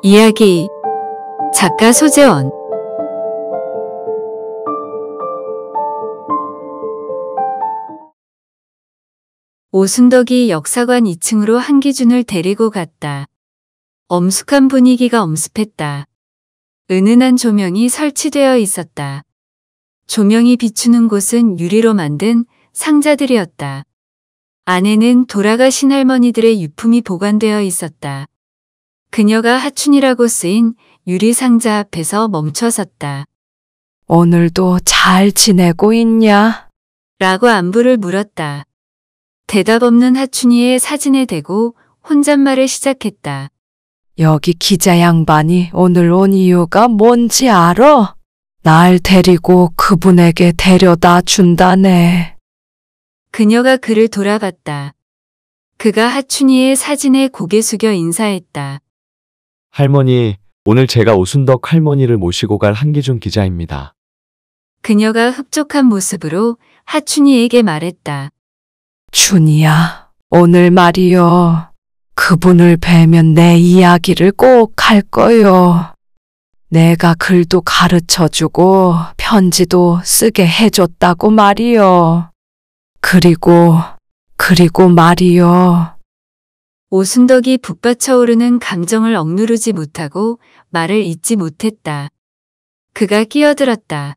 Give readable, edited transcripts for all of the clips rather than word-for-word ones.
이야기 작가 소재원. 오순덕이 역사관 2층으로 한기준을 데리고 갔다. 엄숙한 분위기가 엄습했다. 은은한 조명이 설치되어 있었다. 조명이 비추는 곳은 유리로 만든 상자들이었다. 안에는 돌아가신 할머니들의 유품이 보관되어 있었다. 그녀가 하춘이라고 쓰인 유리 상자 앞에서 멈춰섰다. 오늘도 잘 지내고 있냐? 라고 안부를 물었다. 대답 없는 하춘이의 사진에 대고 혼잣말을 시작했다. 여기 기자 양반이 오늘 온 이유가 뭔지 알아? 날 데리고 그분에게 데려다 준다네. 그녀가 그를 돌아봤다. 그가 하춘이의 사진에 고개 숙여 인사했다. 할머니, 오늘 제가 오순덕 할머니를 모시고 갈 한기준 기자입니다. 그녀가 흡족한 모습으로 하춘이에게 말했다. 춘이야, 오늘 말이요. 그분을 뵈면 내 이야기를 꼭 할 거요. 내가 글도 가르쳐주고 편지도 쓰게 해줬다고 말이요. 그리고 말이요. 오순덕이 북받쳐 오르는 감정을 억누르지 못하고 말을 잇지 못했다. 그가 끼어들었다.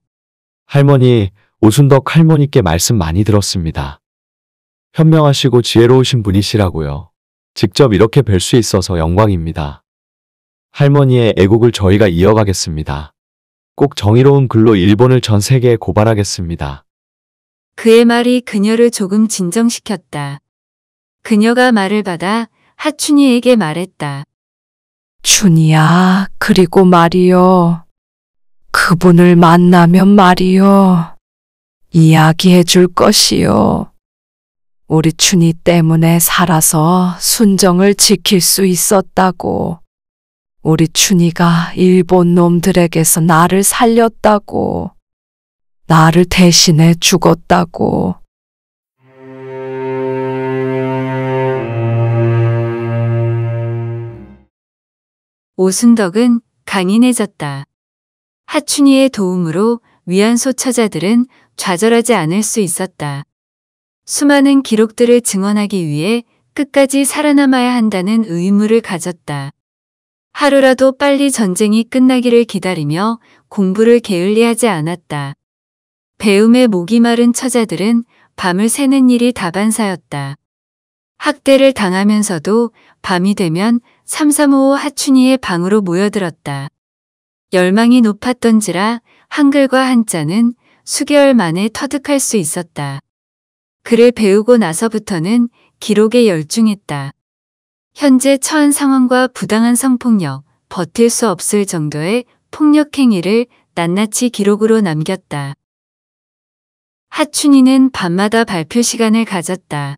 할머니, 오순덕 할머니께 말씀 많이 들었습니다. 현명하시고 지혜로우신 분이시라고요. 직접 이렇게 뵐 수 있어서 영광입니다. 할머니의 애국을 저희가 이어가겠습니다. 꼭 정의로운 글로 일본을 전 세계에 고발하겠습니다. 그의 말이 그녀를 조금 진정시켰다. 그녀가 말을 받아 하춘이에게 말했다. 춘이야, 그리고 말이요. 그분을 만나면 말이요. 이야기해 줄 것이요. 우리 춘이 때문에 살아서 순정을 지킬 수 있었다고. 우리 춘이가 일본 놈들에게서 나를 살렸다고. 나를 대신해 죽었다고. 오순덕은 강인해졌다. 하춘이의 도움으로 위안소 처자들은 좌절하지 않을 수 있었다. 수많은 기록들을 증언하기 위해 끝까지 살아남아야 한다는 의무를 가졌다. 하루라도 빨리 전쟁이 끝나기를 기다리며 공부를 게을리하지 않았다. 배움에 목이 마른 처자들은 밤을 새는 일이 다반사였다. 학대를 당하면서도 밤이 되면 삼삼오오 하춘이의 방으로 모여들었다. 열망이 높았던지라 한글과 한자는 수개월 만에 터득할 수 있었다. 글을 배우고 나서부터는 기록에 열중했다. 현재 처한 상황과 부당한 성폭력, 버틸 수 없을 정도의 폭력 행위를 낱낱이 기록으로 남겼다. 하춘이는 밤마다 발표 시간을 가졌다.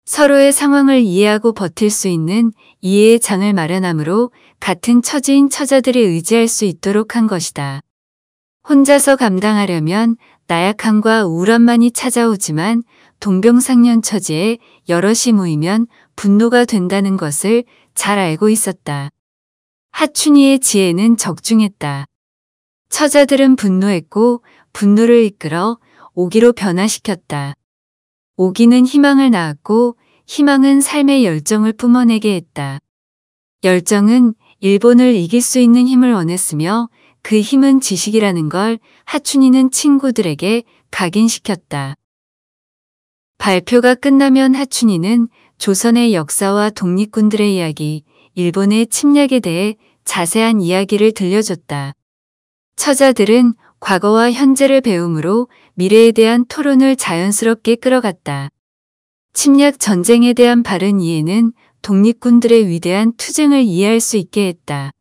서로의 상황을 이해하고 버틸 수 있는 이해의 장을 마련하므로 같은 처지인 처자들이 의지할 수 있도록 한 것이다. 혼자서 감당하려면 나약함과 우울함만이 찾아오지만 동병상련 처지에 여럿이 모이면 분노가 된다는 것을 잘 알고 있었다. 하춘이의 지혜는 적중했다. 처자들은 분노했고 분노를 이끌어 오기로 변화시켰다. 오기는 희망을 낳았고 희망은 삶의 열정을 뿜어내게 했다. 열정은 일본을 이길 수 있는 힘을 원했으며 그 힘은 지식이라는 걸 하춘이는 친구들에게 각인시켰다. 발표가 끝나면 하춘이는 조선의 역사와 독립군들의 이야기, 일본의 침략에 대해 자세한 이야기를 들려줬다. 처자들은 과거와 현재를 배움으로 미래에 대한 토론을 자연스럽게 끌어갔다. 침략 전쟁에 대한 바른 이해는 독립군들의 위대한 투쟁을 이해할 수 있게 했다.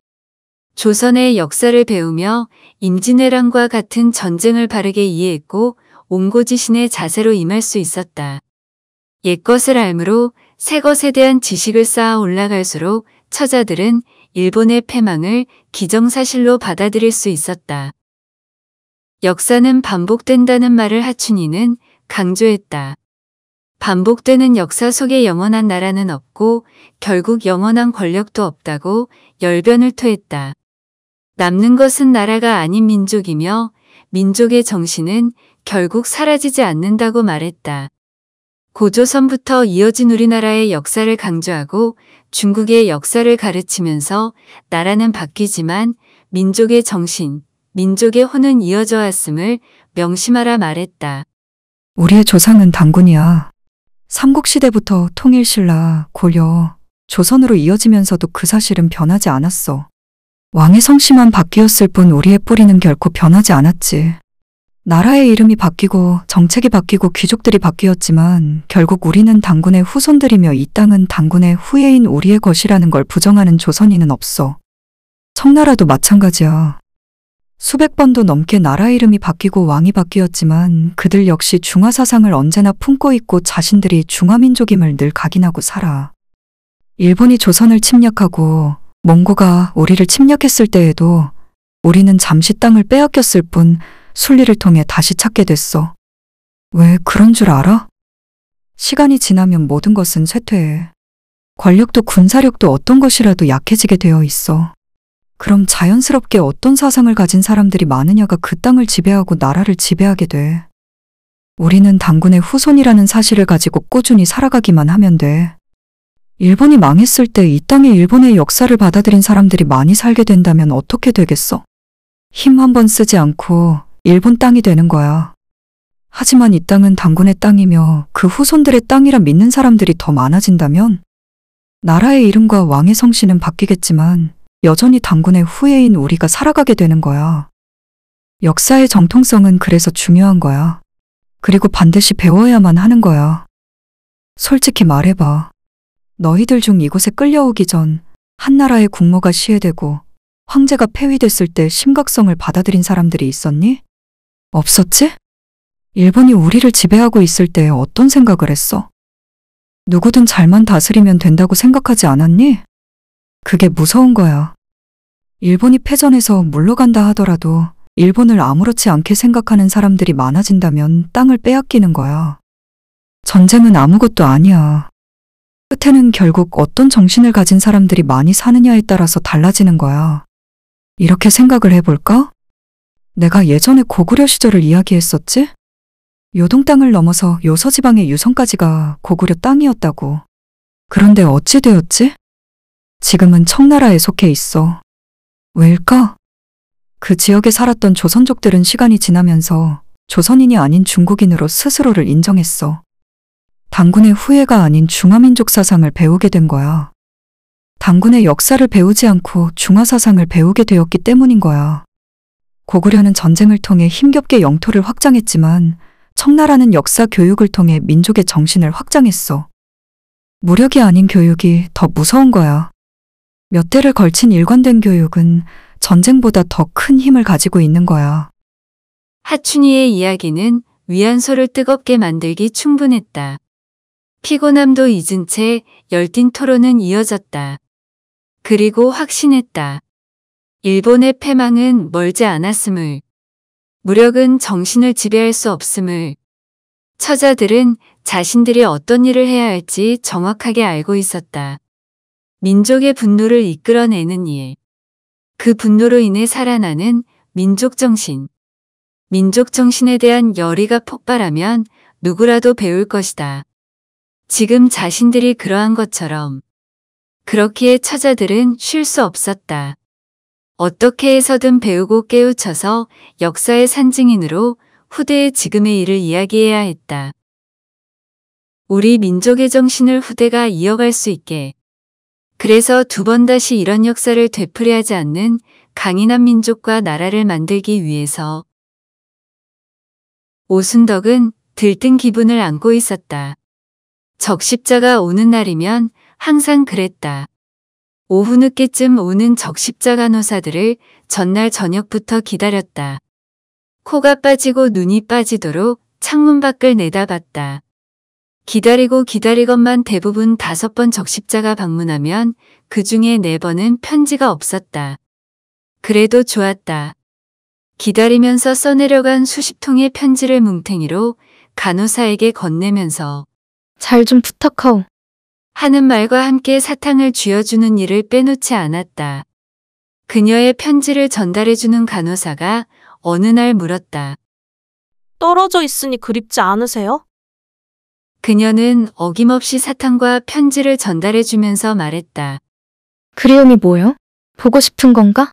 조선의 역사를 배우며 임진왜란과 같은 전쟁을 바르게 이해했고 옹고지신의 자세로 임할 수 있었다. 옛것을 알므로 새것에 대한 지식을 쌓아 올라갈수록 처자들은 일본의 패망을 기정사실로 받아들일 수 있었다. 역사는 반복된다는 말을 하춘이는 강조했다. 반복되는 역사 속에 영원한 나라는 없고 결국 영원한 권력도 없다고 열변을 토했다. 남는 것은 나라가 아닌 민족이며 민족의 정신은 결국 사라지지 않는다고 말했다. 고조선부터 이어진 우리나라의 역사를 강조하고 중국의 역사를 가르치면서 나라는 바뀌지만 민족의 정신, 민족의 혼은 이어져 왔음을 명심하라 말했다. 우리의 조상은 단군이야. 삼국시대부터 통일신라, 고려, 조선으로 이어지면서도 그 사실은 변하지 않았어. 왕의 성씨만 바뀌었을 뿐 우리의 뿌리는 결코 변하지 않았지. 나라의 이름이 바뀌고 정책이 바뀌고 귀족들이 바뀌었지만 결국 우리는 단군의 후손들이며 이 땅은 단군의 후예인 우리의 것이라는 걸 부정하는 조선인은 없어. 청나라도 마찬가지야. 수백 번도 넘게 나라 이름이 바뀌고 왕이 바뀌었지만 그들 역시 중화 사상을 언제나 품고 있고 자신들이 중화민족임을 늘 각인하고 살아. 일본이 조선을 침략하고 몽고가 우리를 침략했을 때에도 우리는 잠시 땅을 빼앗겼을 뿐 순리를 통해 다시 찾게 됐어. 왜 그런 줄 알아? 시간이 지나면 모든 것은 쇠퇴해. 권력도 군사력도 어떤 것이라도 약해지게 되어 있어. 그럼 자연스럽게 어떤 사상을 가진 사람들이 많으냐가 그 땅을 지배하고 나라를 지배하게 돼. 우리는 단군의 후손이라는 사실을 가지고 꾸준히 살아가기만 하면 돼. 일본이 망했을 때 이 땅에 일본의 역사를 받아들인 사람들이 많이 살게 된다면 어떻게 되겠어? 힘 한 번 쓰지 않고 일본 땅이 되는 거야. 하지만 이 땅은 단군의 땅이며 그 후손들의 땅이라 믿는 사람들이 더 많아진다면 나라의 이름과 왕의 성씨는 바뀌겠지만 여전히 단군의 후예인 우리가 살아가게 되는 거야. 역사의 정통성은 그래서 중요한 거야. 그리고 반드시 배워야만 하는 거야. 솔직히 말해봐. 너희들 중 이곳에 끌려오기 전 한나라의 국모가 시해되고 황제가 폐위됐을 때 심각성을 받아들인 사람들이 있었니? 없었지? 일본이 우리를 지배하고 있을 때 어떤 생각을 했어? 누구든 잘만 다스리면 된다고 생각하지 않았니? 그게 무서운 거야. 일본이 패전해서 물러간다 하더라도 일본을 아무렇지 않게 생각하는 사람들이 많아진다면 땅을 빼앗기는 거야. 전쟁은 아무것도 아니야. 끝에는 결국 어떤 정신을 가진 사람들이 많이 사느냐에 따라서 달라지는 거야. 이렇게 생각을 해볼까? 내가 예전에 고구려 시절을 이야기했었지? 요동 땅을 넘어서 요서지방의 유성까지가 고구려 땅이었다고. 그런데 어찌 되었지? 지금은 청나라에 속해 있어. 왜일까? 그 지역에 살았던 조선족들은 시간이 지나면서 조선인이 아닌 중국인으로 스스로를 인정했어. 단군의 후예가 아닌 중화민족 사상을 배우게 된 거야. 단군의 역사를 배우지 않고 중화 사상을 배우게 되었기 때문인 거야. 고구려는 전쟁을 통해 힘겹게 영토를 확장했지만 청나라는 역사 교육을 통해 민족의 정신을 확장했어. 무력이 아닌 교육이 더 무서운 거야. 몇 대를 걸친 일관된 교육은 전쟁보다 더 큰 힘을 가지고 있는 거야. 하춘이의 이야기는 위안소를 뜨겁게 만들기 충분했다. 피곤함도 잊은 채 열띤 토론은 이어졌다. 그리고 확신했다. 일본의 패망은 멀지 않았음을, 무력은 정신을 지배할 수 없음을, 처자들은 자신들이 어떤 일을 해야 할지 정확하게 알고 있었다. 민족의 분노를 이끌어내는 일, 그 분노로 인해 살아나는 민족 정신. 민족 정신에 대한 열의가 폭발하면 누구라도 배울 것이다. 지금 자신들이 그러한 것처럼. 그렇기에 처자들은 쉴 수 없었다. 어떻게 해서든 배우고 깨우쳐서 역사의 산증인으로 후대의 지금의 일을 이야기해야 했다. 우리 민족의 정신을 후대가 이어갈 수 있게. 그래서 두 번 다시 이런 역사를 되풀이하지 않는 강인한 민족과 나라를 만들기 위해서 오순덕은 들뜬 기분을 안고 있었다. 적십자가 오는 날이면 항상 그랬다. 오후 늦게쯤 오는 적십자가 노사들을 전날 저녁부터 기다렸다. 코가 빠지고 눈이 빠지도록 창문 밖을 내다봤다. 기다리고 기다리건만 대부분 5번 적십자가 방문하면 그 중에 4번은 편지가 없었다. 그래도 좋았다. 기다리면서 써내려간 수십 통의 편지를 뭉탱이로 간호사에게 건네면서 잘 좀 부탁하오. 하는 말과 함께 사탕을 쥐어주는 일을 빼놓지 않았다. 그녀의 편지를 전달해주는 간호사가 어느 날 물었다. 떨어져 있으니 그립지 않으세요? 그녀는 어김없이 사탕과 편지를 전달해주면서 말했다. 그리움이 뭐요? 보고 싶은 건가?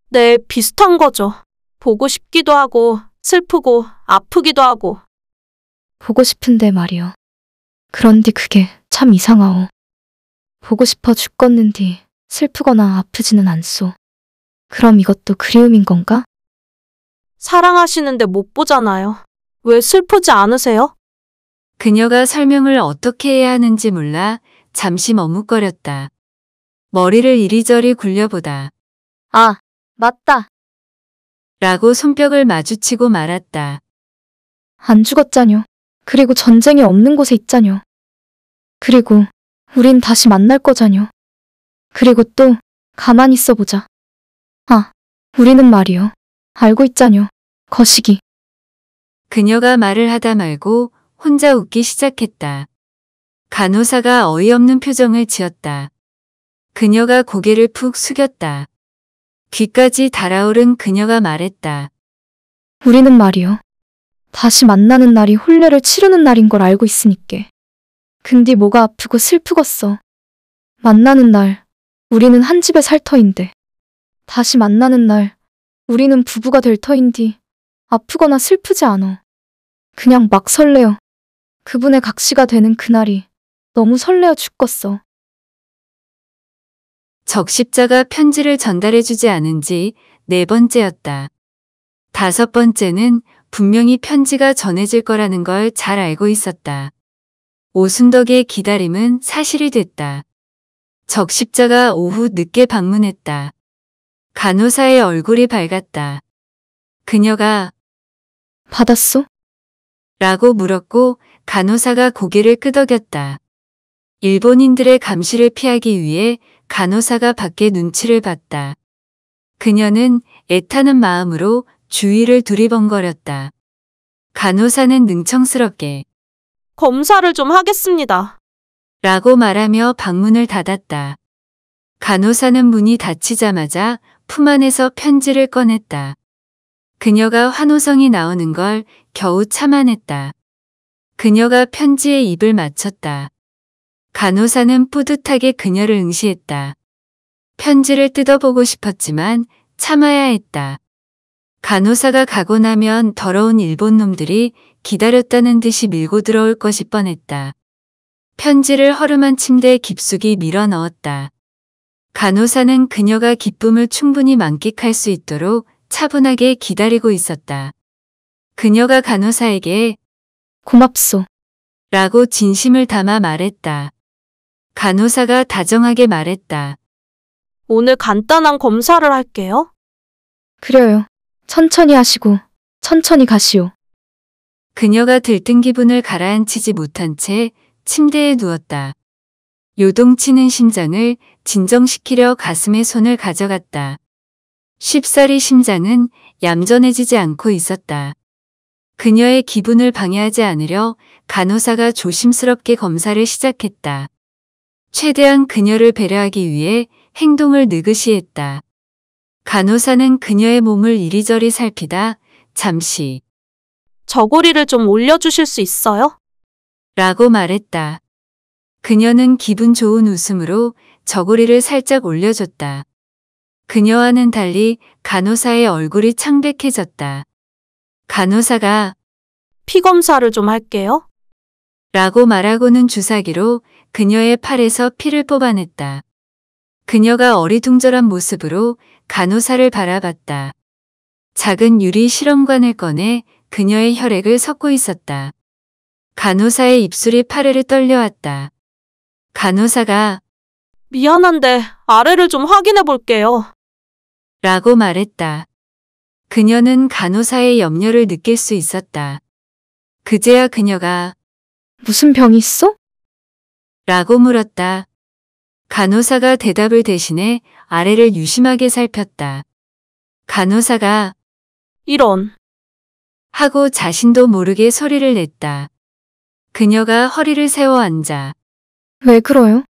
네, 비슷한 거죠. 보고 싶기도 하고, 슬프고, 아프기도 하고. 보고 싶은데 말이요. 그런디 그게 참 이상하오. 보고 싶어 죽겠는디 슬프거나 아프지는 않소. 그럼 이것도 그리움인 건가? 사랑하시는데 못 보잖아요. 왜 슬프지 않으세요? 그녀가 설명을 어떻게 해야 하는지 몰라 잠시 머뭇거렸다. 머리를 이리저리 굴려보다. 아, 맞다. 라고 손뼉을 마주치고 말았다. 안 죽었자뇨. 그리고 전쟁이 없는 곳에 있자뇨. 그리고 우린 다시 만날 거자뇨. 그리고 또 가만히 있어보자. 아, 우리는 말이요. 알고 있자뇨. 거시기. 그녀가 말을 하다 말고 혼자 웃기 시작했다. 간호사가 어이없는 표정을 지었다. 그녀가 고개를 푹 숙였다. 귀까지 달아오른 그녀가 말했다. 우리는 말이요. 다시 만나는 날이 혼례를 치르는 날인 걸 알고 있으니께. 근데 뭐가 아프고 슬프겠어. 만나는 날, 우리는 한 집에 살 터인데. 다시 만나는 날, 우리는 부부가 될 터인디. 아프거나 슬프지 않아. 그냥 막 설레요. 그분의 각시가 되는 그날이 너무 설레어 죽겠어. 적십자가 편지를 전달해주지 않은 지 4번째였다. 5번째는 분명히 편지가 전해질 거라는 걸 잘 알고 있었다. 오순덕의 기다림은 사실이 됐다. 적십자가 오후 늦게 방문했다. 간호사의 얼굴이 밝았다. 그녀가 받았소? 라고 물었고 간호사가 고개를 끄덕였다. 일본인들의 감시를 피하기 위해 간호사가 밖에 눈치를 봤다. 그녀는 애타는 마음으로 주위를 두리번거렸다. 간호사는 능청스럽게 검사를 좀 하겠습니다. 라고 말하며 방문을 닫았다. 간호사는 문이 닫히자마자 품 안에서 편지를 꺼냈다. 그녀가 환호성이 나오는 걸 겨우 참아냈다. 그녀가 편지에 입을 맞췄다. 간호사는 뿌듯하게 그녀를 응시했다. 편지를 뜯어보고 싶었지만 참아야 했다. 간호사가 가고 나면 더러운 일본 놈들이 기다렸다는 듯이 밀고 들어올 것이 뻔했다. 편지를 허름한 침대 깊숙이 밀어 넣었다. 간호사는 그녀가 기쁨을 충분히 만끽할 수 있도록 차분하게 기다리고 있었다. 그녀가 간호사에게 고맙소. 라고 진심을 담아 말했다. 간호사가 다정하게 말했다. 오늘 간단한 검사를 할게요. 그래요. 천천히 하시고 천천히 가시오. 그녀가 들뜬 기분을 가라앉히지 못한 채 침대에 누웠다. 요동치는 심장을 진정시키려 가슴에 손을 가져갔다. 쉽사리 심장은 얌전해지지 않고 있었다. 그녀의 기분을 방해하지 않으려 간호사가 조심스럽게 검사를 시작했다. 최대한 그녀를 배려하기 위해 행동을 느긋이 했다. 간호사는 그녀의 몸을 이리저리 살피다 잠시 저고리를 좀 올려주실 수 있어요? 라고 말했다. 그녀는 기분 좋은 웃음으로 저고리를 살짝 올려줬다. 그녀와는 달리 간호사의 얼굴이 창백해졌다. 간호사가 피 검사를 좀 할게요. 라고 말하고는 주사기로 그녀의 팔에서 피를 뽑아냈다. 그녀가 어리둥절한 모습으로 간호사를 바라봤다. 작은 유리 실험관을 꺼내 그녀의 혈액을 섞고 있었다. 간호사의 입술이 파르르 떨려왔다. 간호사가 미안한데 아래를 좀 확인해 볼게요. 라고 말했다. 그녀는 간호사의 염려를 느낄 수 있었다. 그제야 그녀가 무슨 병이 있어? 라고 물었다. 간호사가 대답을 대신해 아래를 유심하게 살폈다. 간호사가 이런. 하고 자신도 모르게 소리를 냈다. 그녀가 허리를 세워 앉아 왜 그러요?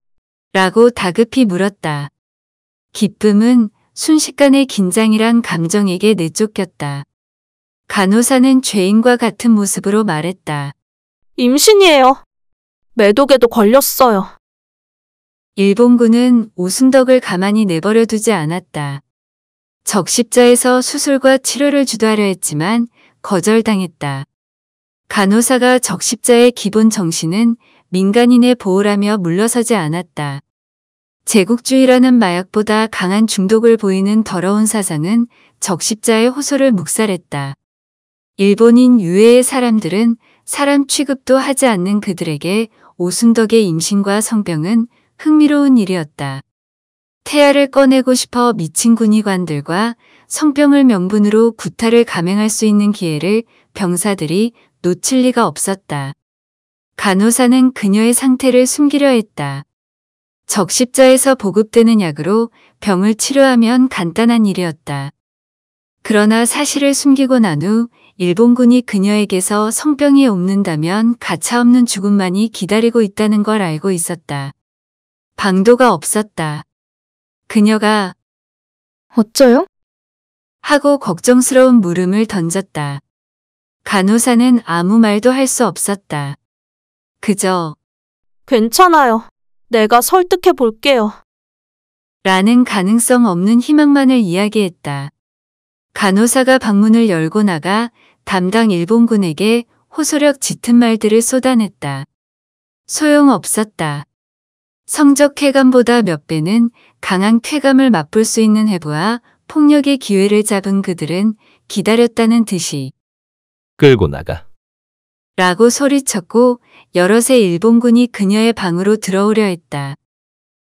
라고 다급히 물었다. 기쁨은 순식간에 긴장이란 감정에게 내쫓겼다. 간호사는 죄인과 같은 모습으로 말했다. 임신이에요. 매독에도 걸렸어요. 일본군은 오순덕을 가만히 내버려 두지 않았다. 적십자에서 수술과 치료를 주도하려 했지만 거절당했다. 간호사가 적십자의 기본 정신은 민간인의 보호라며 물러서지 않았다. 제국주의라는 마약보다 강한 중독을 보이는 더러운 사상은 적십자의 호소를 묵살했다. 일본인 유해의 사람들은 사람 취급도 하지 않는 그들에게 오순덕의 임신과 성병은 흥미로운 일이었다. 태아를 꺼내고 싶어 미친 군의관들과 성병을 명분으로 구타를 감행할 수 있는 기회를 병사들이 놓칠 리가 없었다. 간호사는 그녀의 상태를 숨기려 했다. 적십자에서 보급되는 약으로 병을 치료하면 간단한 일이었다. 그러나 사실을 숨기고 난 후 일본군이 그녀에게서 성병이 옮는다면 가차없는 죽음만이 기다리고 있다는 걸 알고 있었다. 방도가 없었다. 그녀가 어쩌요? 하고 걱정스러운 물음을 던졌다. 간호사는 아무 말도 할 수 없었다. 그저 괜찮아요. 내가 설득해 볼게요. 라는 가능성 없는 희망만을 이야기했다. 간호사가 방문을 열고 나가 담당 일본군에게 호소력 짙은 말들을 쏟아냈다. 소용없었다. 성적 쾌감보다 몇 배는 강한 쾌감을 맛볼 수 있는 해부와 폭력의 기회를 잡은 그들은 기다렸다는 듯이 끌고 나가. 라고 소리쳤고 여럿의 일본군이 그녀의 방으로 들어오려 했다.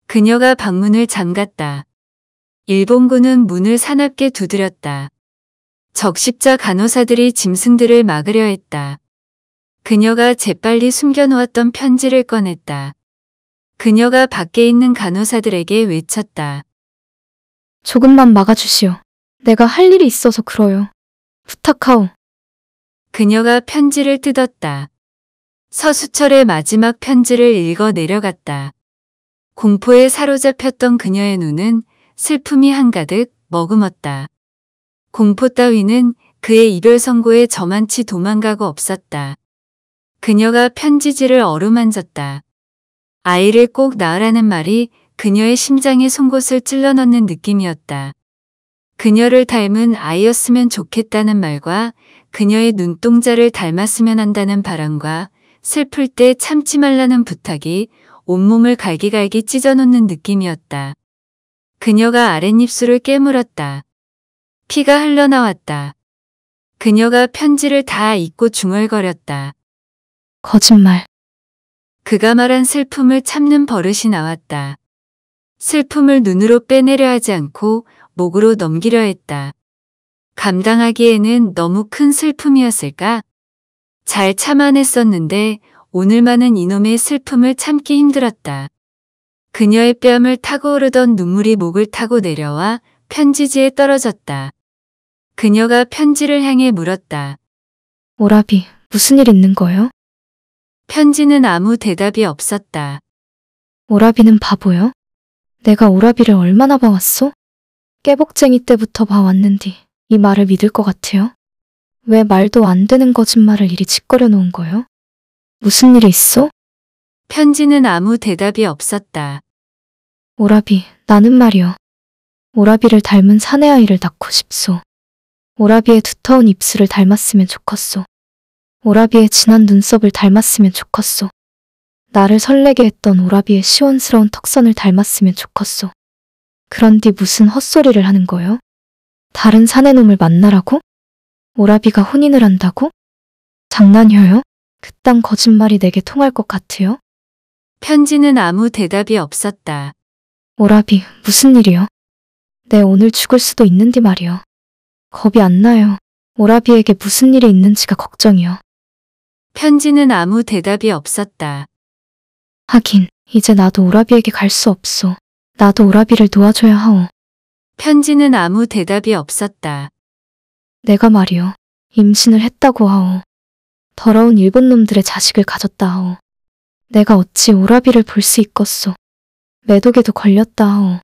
그녀가 방문을 잠갔다. 일본군은 문을 사납게 두드렸다. 적십자 간호사들이 짐승들을 막으려 했다. 그녀가 재빨리 숨겨놓았던 편지를 꺼냈다. 그녀가 밖에 있는 간호사들에게 외쳤다. 조금만 막아주시오. 내가 할 일이 있어서 그러요. 부탁하오. 그녀가 편지를 뜯었다. 서수철의 마지막 편지를 읽어 내려갔다. 공포에 사로잡혔던 그녀의 눈은 슬픔이 한가득 머금었다. 공포 따위는 그의 이별 선고에 저만치 도망가고 없었다. 그녀가 편지지를 어루만졌다. 아이를 꼭 낳으라는 말이 그녀의 심장의 송곳을 찔러 넣는 느낌이었다. 그녀를 닮은 아이였으면 좋겠다는 말과 그녀의 눈동자를 닮았으면 한다는 바람과 슬플 때 참지 말라는 부탁이 온몸을 갈기갈기 찢어놓는 느낌이었다. 그녀가 아랫입술을 깨물었다. 피가 흘러나왔다. 그녀가 편지를 다 읽고 중얼거렸다. 거짓말. 그가 말한 슬픔을 참는 버릇이 나왔다. 슬픔을 눈으로 빼내려 하지 않고 목으로 넘기려 했다. 감당하기에는 너무 큰 슬픔이었을까? 잘 참아냈었는데 오늘만은 이놈의 슬픔을 참기 힘들었다. 그녀의 뺨을 타고 오르던 눈물이 목을 타고 내려와 편지지에 떨어졌다. 그녀가 편지를 향해 물었다. 오라비, 무슨 일 있는 거요? 편지는 아무 대답이 없었다. 오라비는 바보요? 내가 오라비를 얼마나 봐왔소? 깨복쟁이 때부터 봐왔는디 이 말을 믿을 것 같아요? 왜 말도 안 되는 거짓말을 이리 짓거려 놓은 거요? 무슨 일이 있어? 편지는 아무 대답이 없었다. 오라비, 나는 말이요. 오라비를 닮은 사내 아이를 낳고 싶소. 오라비의 두터운 입술을 닮았으면 좋겠소. 오라비의 진한 눈썹을 닮았으면 좋겠소. 나를 설레게 했던 오라비의 시원스러운 턱선을 닮았으면 좋겠소. 그런디 무슨 헛소리를 하는 거요? 다른 사내놈을 만나라고? 오라비가 혼인을 한다고? 장난혀요? 그딴 거짓말이 내게 통할 것 같으요? 편지는 아무 대답이 없었다. 오라비, 무슨 일이요? 내 오늘 죽을 수도 있는디 말이요. 겁이 안 나요. 오라비에게 무슨 일이 있는지가 걱정이요. 편지는 아무 대답이 없었다. 하긴, 이제 나도 오라비에게 갈 수 없소. 나도 오라비를 도와줘야 하오. 편지는 아무 대답이 없었다. 내가 말이요. 임신을 했다고 하오. 더러운 일본 놈들의 자식을 가졌다 하오. 내가 어찌 오라비를 볼 수 있겠소. 매독에도 걸렸다 하오.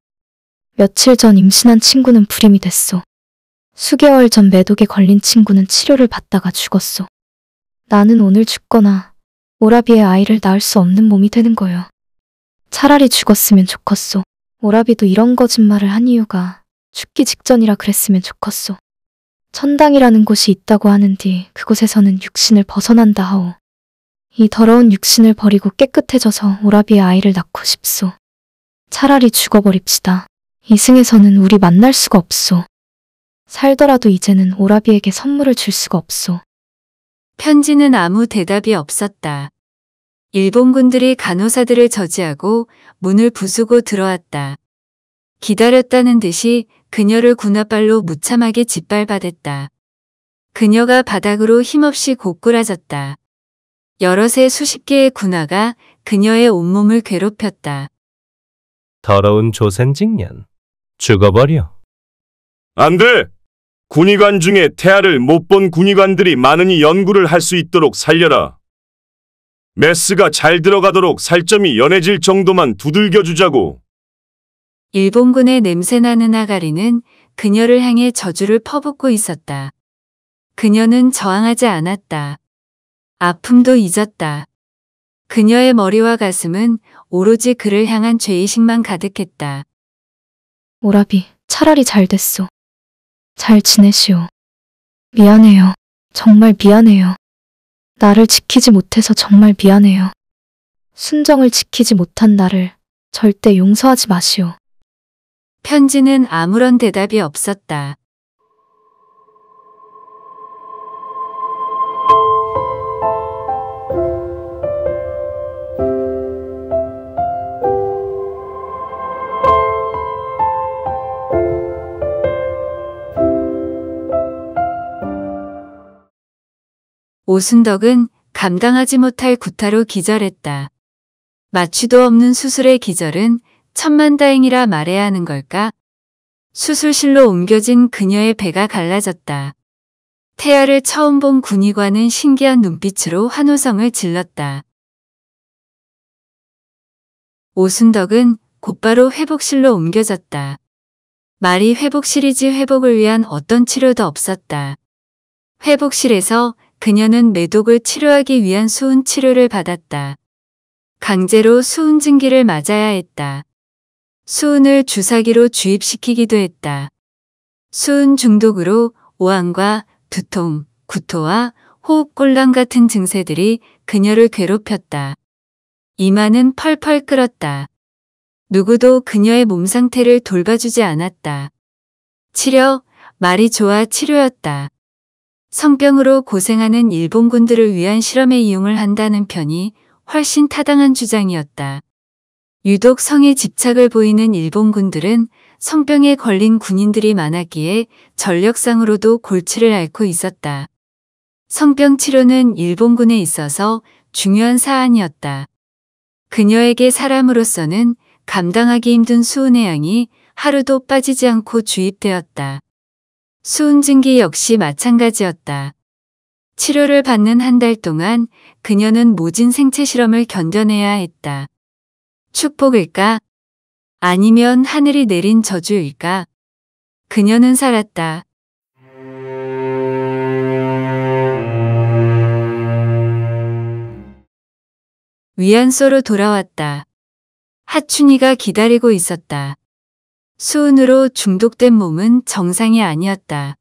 며칠 전 임신한 친구는 불임이 됐소. 수개월 전 매독에 걸린 친구는 치료를 받다가 죽었소. 나는 오늘 죽거나 오라비의 아이를 낳을 수 없는 몸이 되는 거요. 차라리 죽었으면 좋겠소. 오라비도 이런 거짓말을 한 이유가 죽기 직전이라 그랬으면 좋겠소. 천당이라는 곳이 있다고 하는디 그곳에서는 육신을 벗어난다 하오. 이 더러운 육신을 버리고 깨끗해져서 오라비의 아이를 낳고 싶소. 차라리 죽어버립시다. 이승에서는 우리 만날 수가 없소. 살더라도 이제는 오라비에게 선물을 줄 수가 없소. 편지는 아무 대답이 없었다. 일본군들이 간호사들을 저지하고 문을 부수고 들어왔다. 기다렸다는 듯이 그녀를 군홧발로 무참하게 짓밟아댔다. 그녀가 바닥으로 힘없이 고꾸라졌다. 여럿의 수십 개의 군화가 그녀의 온몸을 괴롭혔다. 더러운 조센직년. 죽어버려. 안 돼! 군의관 중에 태아를 못 본 군의관들이 많으니 연구를 할 수 있도록 살려라. 메스가 잘 들어가도록 살점이 연해질 정도만 두들겨주자고. 일본군의 냄새나는 아가리는 그녀를 향해 저주를 퍼붓고 있었다. 그녀는 저항하지 않았다. 아픔도 잊었다. 그녀의 머리와 가슴은 오로지 그를 향한 죄의식만 가득했다. 오라비, 차라리 잘 됐소. 잘 지내시오. 미안해요. 정말 미안해요. 나를 지키지 못해서 정말 미안해요. 순정을 지키지 못한 나를 절대 용서하지 마시오. 편지는 아무런 대답이 없었다. 오순덕은 감당하지 못할 구타로 기절했다. 마취도 없는 수술의 기절은 천만다행이라 말해야 하는 걸까? 수술실로 옮겨진 그녀의 배가 갈라졌다. 태아를 처음 본 군의관은 신기한 눈빛으로 환호성을 질렀다. 오순덕은 곧바로 회복실로 옮겨졌다. 말이 회복실이지 회복을 위한 어떤 치료도 없었다. 회복실에서 그녀는 매독을 치료하기 위한 수은 치료를 받았다. 강제로 수은증기를 맞아야 했다. 수은을 주사기로 주입시키기도 했다. 수은 중독으로 오한과 두통, 구토와 호흡곤란 같은 증세들이 그녀를 괴롭혔다. 이마는 펄펄 끓었다. 누구도 그녀의 몸 상태를 돌봐주지 않았다. 치료, 말이 좋아 치료였다. 성병으로 고생하는 일본군들을 위한 실험에 이용을 한다는 편이 훨씬 타당한 주장이었다. 유독 성에 집착을 보이는 일본군들은 성병에 걸린 군인들이 많았기에 전력상으로도 골치를 앓고 있었다. 성병 치료는 일본군에 있어서 중요한 사안이었다. 그녀에게 사람으로서는 감당하기 힘든 수은의 양이 하루도 빠지지 않고 주입되었다. 수은증기 역시 마찬가지였다. 치료를 받는 한 달 동안 그녀는 모진 생체 실험을 견뎌내야 했다. 축복일까? 아니면 하늘이 내린 저주일까? 그녀는 살았다. 위안소로 돌아왔다. 하춘이가 기다리고 있었다. 수은으로 중독된 몸은 정상이 아니었다.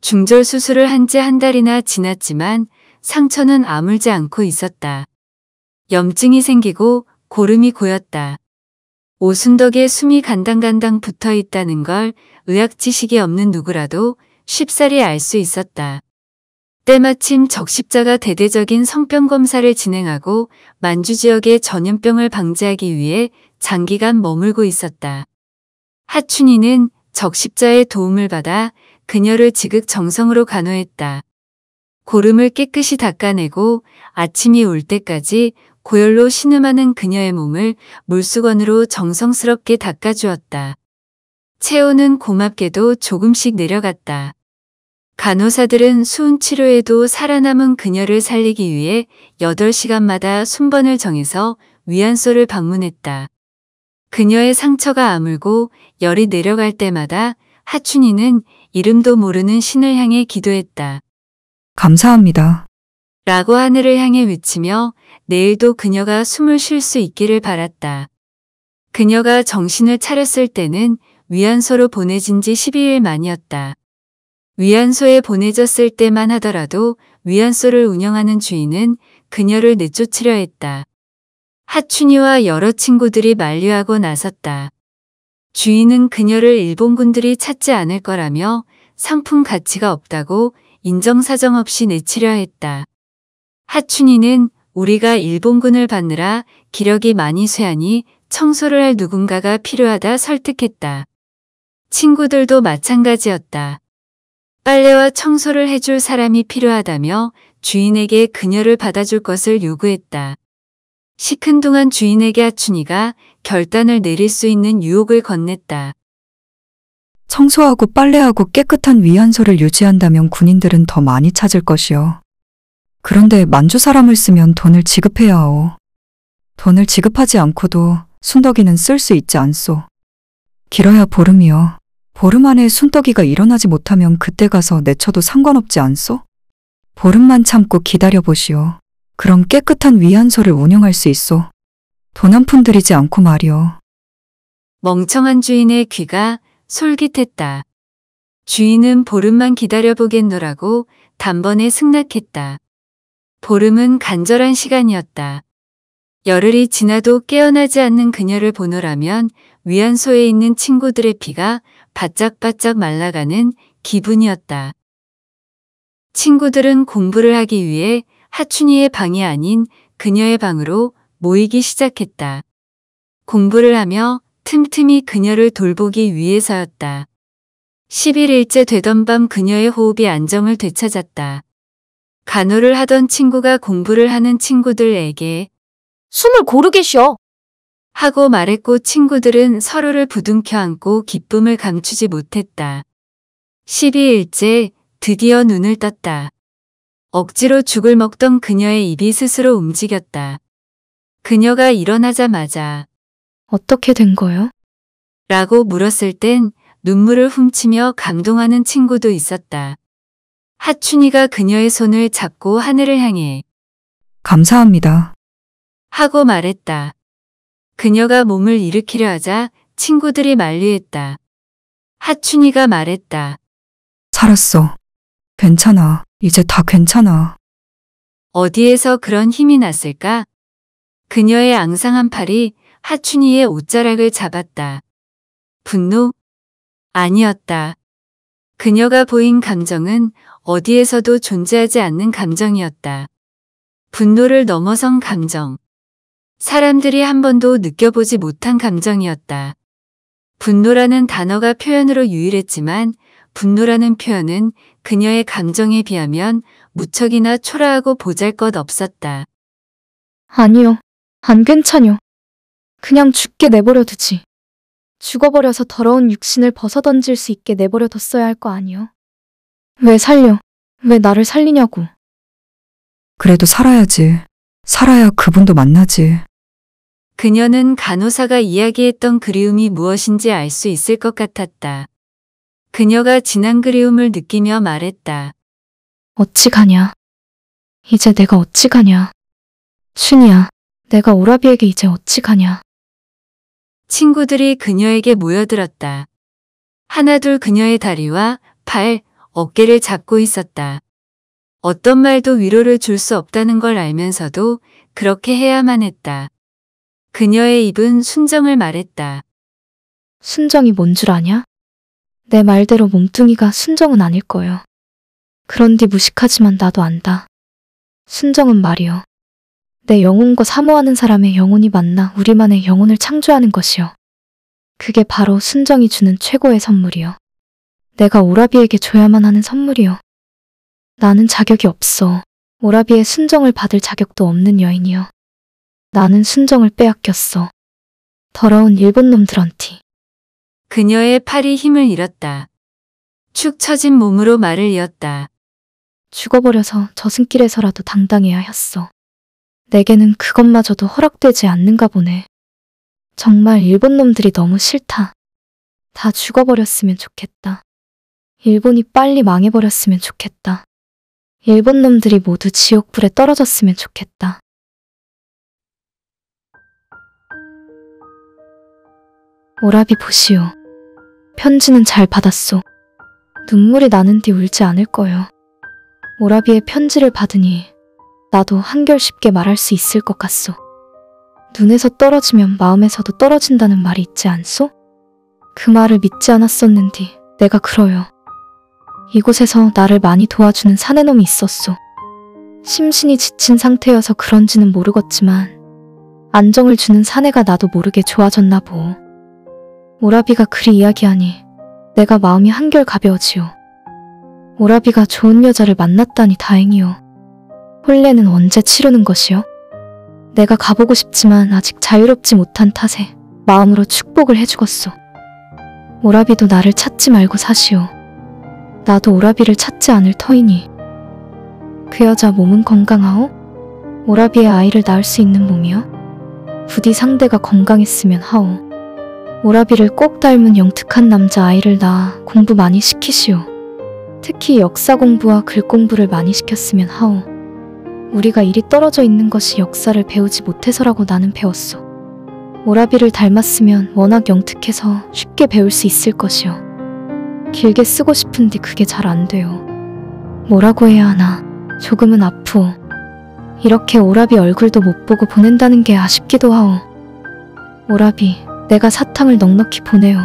중절 수술을 한 지 한 달이나 지났지만 상처는 아물지 않고 있었다. 염증이 생기고 고름이 고였다. 오순덕의 숨이 간당간당 붙어 있다는 걸 의학 지식이 없는 누구라도 쉽사리 알 수 있었다. 때마침 적십자가 대대적인 성병 검사를 진행하고 만주 지역의 전염병을 방지하기 위해 장기간 머물고 있었다. 하춘이는 적십자의 도움을 받아 그녀를 지극정성으로 간호했다. 고름을 깨끗이 닦아내고 아침이 올 때까지 고열로 신음하는 그녀의 몸을 물수건으로 정성스럽게 닦아주었다. 체온은 고맙게도 조금씩 내려갔다. 간호사들은 수은 치료에도 살아남은 그녀를 살리기 위해 8시간마다 순번을 정해서 위안소를 방문했다. 그녀의 상처가 아물고 열이 내려갈 때마다 하춘이는 이름도 모르는 신을 향해 기도했다. 감사합니다. 라고 하늘을 향해 외치며 내일도 그녀가 숨을 쉴 수 있기를 바랐다. 그녀가 정신을 차렸을 때는 위안소로 보내진 지 12일 만이었다. 위안소에 보내졌을 때만 하더라도 위안소를 운영하는 주인은 그녀를 내쫓으려 했다. 하춘이와 여러 친구들이 만류하고 나섰다. 주인은 그녀를 일본군들이 찾지 않을 거라며 상품 가치가 없다고 인정사정 없이 내치려 했다. 하춘이는 우리가 일본군을 받느라 기력이 많이 쇠하니 청소를 할 누군가가 필요하다 설득했다. 친구들도 마찬가지였다. 빨래와 청소를 해줄 사람이 필요하다며 주인에게 그녀를 받아줄 것을 요구했다. 시큰둥한 주인에게 하춘이가 결단을 내릴 수 있는 유혹을 건넸다. 청소하고 빨래하고 깨끗한 위안소를 유지한다면 군인들은 더 많이 찾을 것이요. 그런데 만주 사람을 쓰면 돈을 지급해야 하오. 돈을 지급하지 않고도 순덕이는 쓸 수 있지 않소. 길어야 보름이요. 보름 안에 순덕이가 일어나지 못하면 그때 가서 내쳐도 상관없지 않소? 보름만 참고 기다려보시오. 그럼 깨끗한 위안소를 운영할 수 있소. 돈 한 푼 들이지 않고 말이오. 멍청한 주인의 귀가 솔깃했다. 주인은 보름만 기다려보겠노라고 단번에 승낙했다. 보름은 간절한 시간이었다. 열흘이 지나도 깨어나지 않는 그녀를 보노라면 위안소에 있는 친구들의 피가 바짝바짝 말라가는 기분이었다. 친구들은 공부를 하기 위해 하춘이의 방이 아닌 그녀의 방으로 모이기 시작했다. 공부를 하며 틈틈이 그녀를 돌보기 위해서였다. 11일째 되던 밤 그녀의 호흡이 안정을 되찾았다. 간호를 하던 친구가 공부를 하는 친구들에게 숨을 고르게 쉬어. 하고 말했고 친구들은 서로를 부둥켜 안고 기쁨을 감추지 못했다. 12일째 드디어 눈을 떴다. 억지로 죽을 먹던 그녀의 입이 스스로 움직였다. 그녀가 일어나자마자 어떻게 된 거요? 라고 물었을 땐 눈물을 훔치며 감동하는 친구도 있었다. 하춘이가 그녀의 손을 잡고 하늘을 향해 감사합니다. 하고 말했다. 그녀가 몸을 일으키려 하자 친구들이 만류했다. 하춘이가 말했다. 살았어. 괜찮아. 이제 다 괜찮아. 어디에서 그런 힘이 났을까? 그녀의 앙상한 팔이 하춘이의 옷자락을 잡았다. 분노? 아니었다. 그녀가 보인 감정은 어디에서도 존재하지 않는 감정이었다. 분노를 넘어선 감정. 사람들이 한 번도 느껴보지 못한 감정이었다. 분노라는 단어가 표현으로 유일했지만 분노라는 표현은 그녀의 감정에 비하면 무척이나 초라하고 보잘것없었다. 아니요. 안 괜찮요. 그냥 죽게 내버려 두지. 죽어버려서 더러운 육신을 벗어던질 수 있게 내버려 뒀어야 할 거 아니요. 왜 살려? 왜 나를 살리냐고. 그래도 살아야지. 살아야 그분도 만나지. 그녀는 간호사가 이야기했던 그리움이 무엇인지 알 수 있을 것 같았다. 그녀가 진한 그리움을 느끼며 말했다. 어찌 가냐. 이제 내가 어찌 가냐. 춘이야, 내가 오라비에게 이제 어찌 가냐. 친구들이 그녀에게 모여들었다. 하나둘 그녀의 다리와 팔, 어깨를 잡고 있었다. 어떤 말도 위로를 줄 수 없다는 걸 알면서도 그렇게 해야만 했다. 그녀의 입은 순정을 말했다. 순정이 뭔 줄 아냐? 내 말대로 몸뚱이가 순정은 아닐 거요. 그런디 무식하지만 나도 안다. 순정은 말이요. 내 영혼과 사모하는 사람의 영혼이 만나 우리만의 영혼을 창조하는 것이요. 그게 바로 순정이 주는 최고의 선물이요. 내가 오라비에게 줘야만 하는 선물이요. 나는 자격이 없어. 오라비의 순정을 받을 자격도 없는 여인이요. 나는 순정을 빼앗겼어. 더러운 일본 놈들한테. 그녀의 팔이 힘을 잃었다. 축 처진 몸으로 말을 이었다. 죽어버려서 저승길에서라도 당당해야 했어. 내게는 그것마저도 허락되지 않는가 보네. 정말 일본 놈들이 너무 싫다. 다 죽어버렸으면 좋겠다. 일본이 빨리 망해버렸으면 좋겠다. 일본 놈들이 모두 지옥불에 떨어졌으면 좋겠다. 오라비 보시오. 편지는 잘 받았소. 눈물이 나는 뒤 울지 않을 거요. 오라비의 편지를 받으니 나도 한결 쉽게 말할 수 있을 것 같소. 눈에서 떨어지면 마음에서도 떨어진다는 말이 있지 않소? 그 말을 믿지 않았었는디 내가 그러요. 이곳에서 나를 많이 도와주는 사내놈이 있었소. 심신이 지친 상태여서 그런지는 모르겠지만 안정을 주는 사내가 나도 모르게 좋아졌나 보. 오라비가 그리 이야기하니 내가 마음이 한결 가벼워지요. 오라비가 좋은 여자를 만났다니 다행이요. 혼례는 언제 치르는 것이요? 내가 가보고 싶지만 아직 자유롭지 못한 탓에 마음으로 축복을 해주겠소. 오라비도 나를 찾지 말고 사시오. 나도 오라비를 찾지 않을 터이니. 그 여자 몸은 건강하오? 오라비의 아이를 낳을 수 있는 몸이요? 부디 상대가 건강했으면 하오. 오라비를 꼭 닮은 영특한 남자 아이를 낳아 공부 많이 시키시오. 특히 역사 공부와 글 공부를 많이 시켰으면 하오. 우리가 일이 떨어져 있는 것이 역사를 배우지 못해서라고 나는 배웠소. 오라비를 닮았으면 워낙 영특해서 쉽게 배울 수 있을 것이요. 길게 쓰고 싶은데 그게 잘 안 돼요. 뭐라고 해야 하나. 조금은 아프오. 이렇게 오라비 얼굴도 못 보고 보낸다는 게 아쉽기도 하오. 오라비, 내가 사탕을 넉넉히 보내요.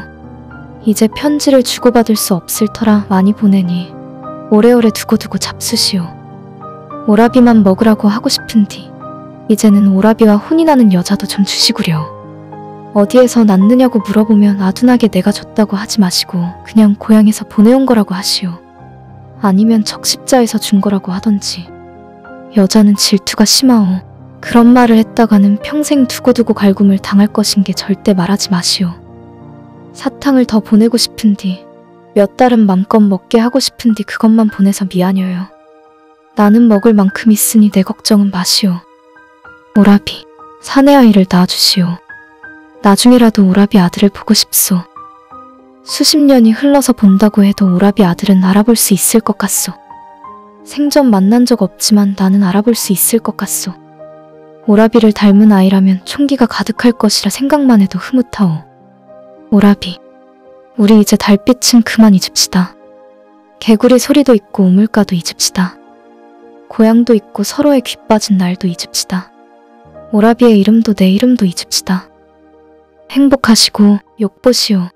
이제 편지를 주고받을 수 없을 터라 많이 보내니 오래오래 두고두고 잡수시오. 오라비만 먹으라고 하고 싶은디 이제는 오라비와 혼이 나는 여자도 좀 주시구려. 어디에서 낳느냐고 물어보면 아둔하게 내가 줬다고 하지 마시고 그냥 고향에서 보내온 거라고 하시오. 아니면 적십자에서 준 거라고 하던지. 여자는 질투가 심하오. 그런 말을 했다가는 평생 두고두고 갈굼을 당할 것인 게 절대 말하지 마시오. 사탕을 더 보내고 싶은디 몇 달은 맘껏 먹게 하고 싶은디 그것만 보내서 미안해요. 나는 먹을 만큼 있으니 내 걱정은 마시오. 오라비, 사내 아이를 낳아주시오. 나중에라도 오라비 아들을 보고 싶소. 수십 년이 흘러서 본다고 해도 오라비 아들은 알아볼 수 있을 것 같소. 생전 만난 적 없지만 나는 알아볼 수 있을 것 같소. 오라비를 닮은 아이라면 총기가 가득할 것이라 생각만 해도 흐뭇하오. 오라비, 우리 이제 달빛은 그만 잊읍시다. 개구리 소리도 있고 우물가도 잊읍시다. 고향도 있고 서로의 귀 빠진 날도 잊읍시다. 오라비의 이름도 내 이름도 잊읍시다. 행복하시고 욕보시오.